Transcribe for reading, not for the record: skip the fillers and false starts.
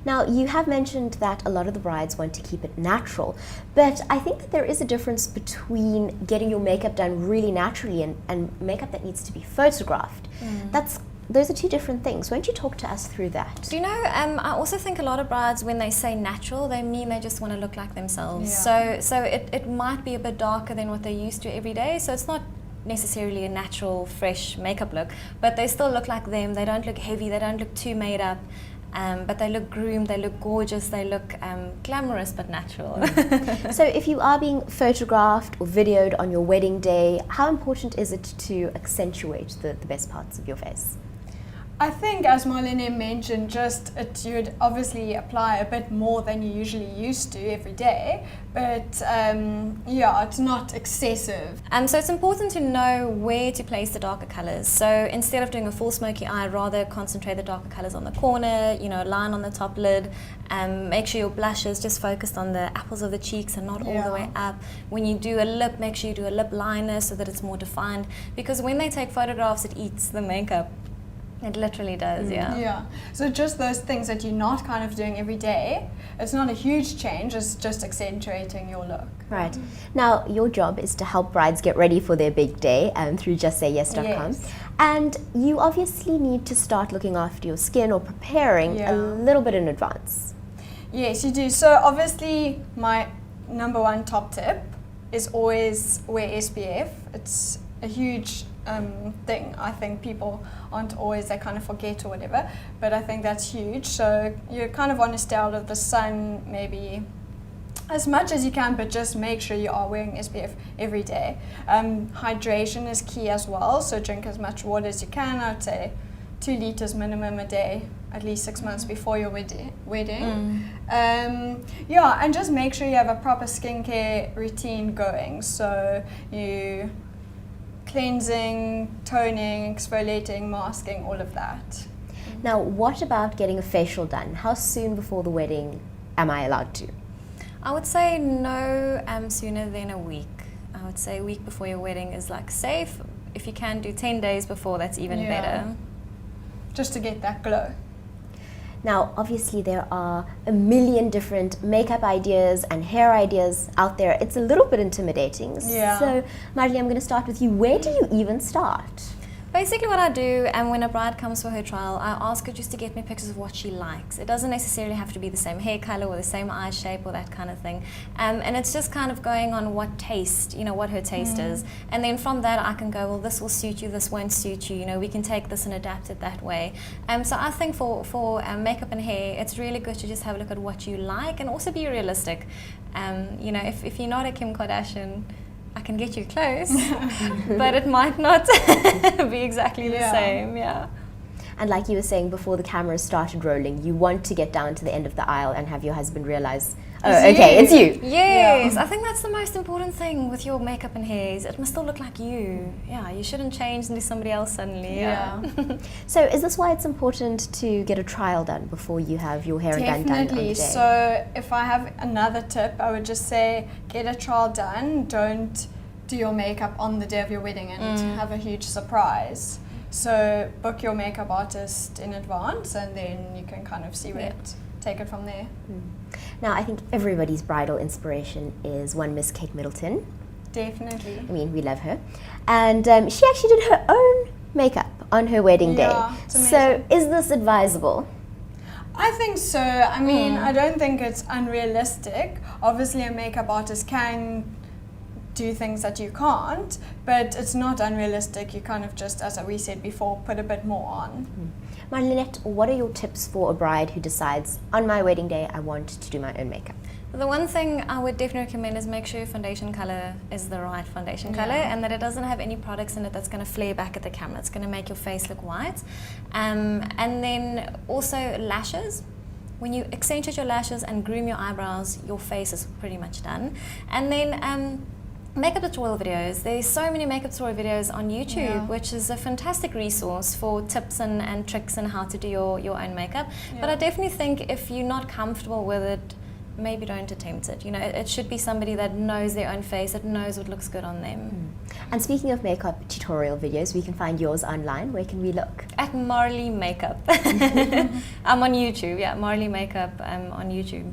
Now, you have mentioned that a lot of the brides want to keep it natural, but I think that there is a difference between getting your makeup done really naturally and makeup that needs to be photographed. Those are two different things. Won't you talk to us through that? Do you know, I also think a lot of brides, when they say natural, they mean they just want to look like themselves. Yeah. So it might be a bit darker than what they're used to every day, so it's not necessarily a natural, fresh makeup look, but they still look like them. They don't look heavy, they don't look too made up, but they look groomed, they look gorgeous, they look glamorous but natural. So if you are being photographed or videoed on your wedding day, how important is it to accentuate the best parts of your face? I think, as Marlene mentioned, you'd obviously apply a bit more than you usually used to every day, but yeah, it's not excessive. So it's important to know where to place the darker colors. So instead of doing a full smoky eye, rather concentrate the darker colors on the corner, line on the top lid. Make sure your blush is just focused on the apples of the cheeks and not all the way up. When you do a lip, make sure you do a lip liner so that it's more defined, because when they take photographs, it eats the makeup. It literally does, Yeah. So just those things that you're not kind of doing every day, it's not a huge change, it's just accentuating your look. Right. Now, your job is to help brides get ready for their big day through justsayyes.com. Yes. And you obviously need to start looking after your skin or preparing a little bit in advance. Yes, you do. So obviously my number one top tip is always wear SPF. It's a huge thing. I think people aren't always, they kind of forget or whatever, but I think that's huge. So you kind of want to stay out of the sun maybe as much as you can, but just make sure you are wearing SPF every day. Hydration is key as well, so drink as much water as you can. I'd say 2 liters minimum a day, at least 6 months before your wedding. Yeah, and just make sure you have a proper skincare routine going. So you cleansing, toning, exfoliating, masking, all of that. Now, what about getting a facial done? How soon before the wedding am I allowed to? I would say no sooner than a week. I would say a week before your wedding is like safe. If you can do 10 days before, that's even better. Just to get that glow. Now, obviously there are a million different makeup ideas and hair ideas out there. It's a little bit intimidating. Yeah. So, Marley, I'm going to start with you. Where do you even start? Basically what I do, and when a bride comes for her trial, I ask her just to get me pictures of what she likes. It doesn't necessarily have to be the same hair color or the same eye shape or that kind of thing. And it's just kind of going on what taste, what her taste is. And then from that I can go, well, this will suit you, this won't suit you, we can take this and adapt it that way. So I think for makeup and hair, it's really good to just have a look at what you like and also be realistic. If you're not a Kim Kardashian, I can get you close, but it might not be exactly the same, And like you were saying before the cameras started rolling, you want to get down to the end of the aisle and have your husband realize, it's you. Yes, I think that's the most important thing with your makeup and hair. It must still look like you. Yeah, you shouldn't change into somebody else suddenly. So is this why it's important to get a trial done before you have your hair and bun done on the day? So if I have another tip, I would just say get a trial done. Don't do your makeup on the day of your wedding and have a huge surprise. So book your makeup artist in advance and then you can kind of see where take it from there. Now, I think everybody's bridal inspiration is one Miss Kate Middleton. Definitely. I mean, we love her. And she actually did her own makeup on her wedding day. So is this advisable? I think so. I mean, I don't think it's unrealistic. Obviously, a makeup artist can do things that you can't, but it's not unrealistic. You kind of just, as we said before, put a bit more on. Marlene, what are your tips for a bride who decides, on my wedding day, I want to do my own makeup? The one thing I would definitely recommend is make sure your foundation color is the right foundation color and that it doesn't have any products in it that's going to flare back at the camera. It's going to make your face look white. And then also lashes. When you accentuate your lashes and groom your eyebrows, your face is pretty much done. And then makeup tutorial videos. There's so many makeup tutorial videos on YouTube, which is a fantastic resource for tips and tricks and how to do your own makeup. But I definitely think if you're not comfortable with it, maybe don't attempt it. You know, it should be somebody that knows their own face, that knows what looks good on them. And speaking of makeup tutorial videos, we can find yours online. Where can we look? At Marley Makeup. I'm on YouTube, yeah, Marley Makeup on YouTube.